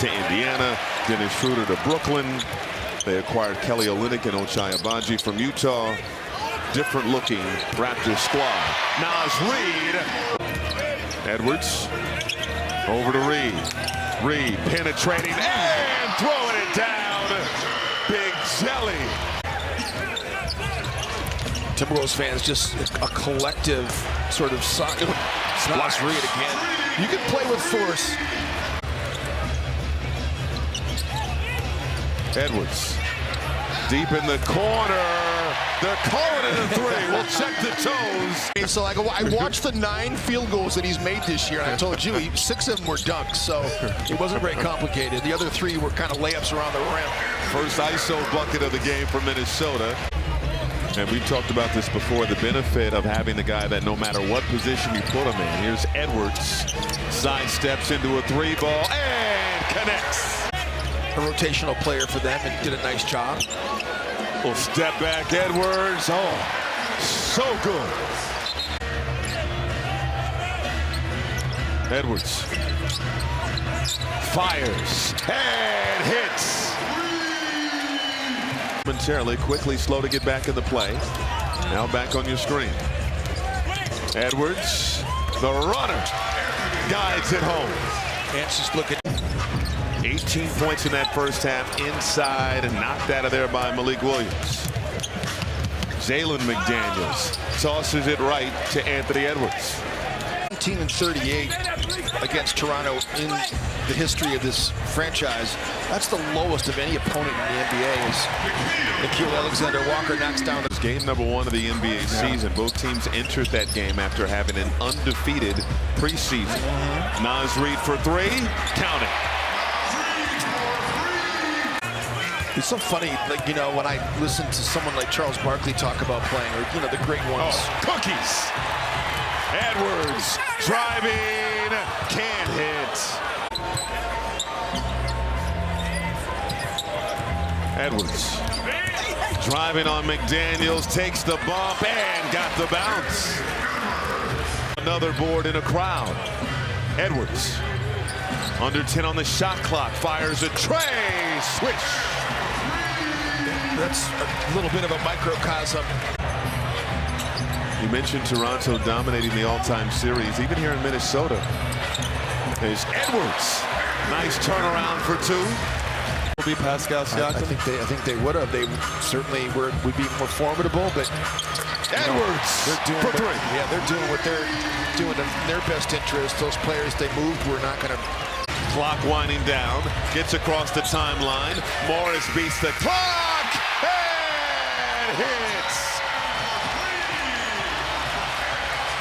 to Indiana. Dennis Schroeder to Brooklyn. They acquired Kelly Olynyk and Ochai Agbaji from Utah. Different looking Raptors squad. Nas Reed. Edwards over to Reed. Reed penetrating and throwing it down. Big jelly. Timberwolves fans, just a collective sort of soccer. Nas Reed again. You can play with force. Edwards deep in the corner. They're calling it a three. We'll check the toes. So I watched the 9 field goals that he's made this year, and I told you 6 of them were dunks, so it wasn't very complicated. The other 3 were kind of layups around the rim. First ISO bucket of the game for Minnesota. And we've talked about this before, the benefit of having the guy that no matter what position you put him in. Here's Edwards. Sidesteps into a 3-ball and connects. A rotational player for them and did a nice job. Little step back, Edwards. Oh, so good. Edwards fires and hits. Momentarily, quickly, slow to get back in the play. Now back on your screen. Edwards, the runner, guides it home. Ants just looking. 18 points in that first half inside and knocked out of there by Malik Williams. Jalen McDaniels tosses it right to Anthony Edwards. 17-38 against Toronto in the history of this franchise. That's the lowest of any opponent in the NBA. As Nickeil Alexander-Walker knocks down. It's game number 1 of the NBA season. Both teams entered that game after having an undefeated preseason. Nas Reed for 3, count it. It's so funny, like, you know, when I listen to someone like Charles Barkley talk about playing, or, you know, the great ones. Oh, cookies. Edwards driving, can't hit. Edwards driving on McDaniels, takes the bump and got the bounce. Another board in a crowd. Edwards under 10 on the shot clock, fires a tray, swish. That's a little bit of a microcosm. You mentioned Toronto dominating the all-time series, even here in Minnesota. There's Edwards. Nice turnaround for 2. Will be Pascal Siakam. I think they would have. They certainly would be more formidable, but Edwards they're doing for 3. Yeah, they're doing what they're doing in their best interest. Those players they moved were not going to. Clock winding down. Gets across the timeline. Morris beats the clock.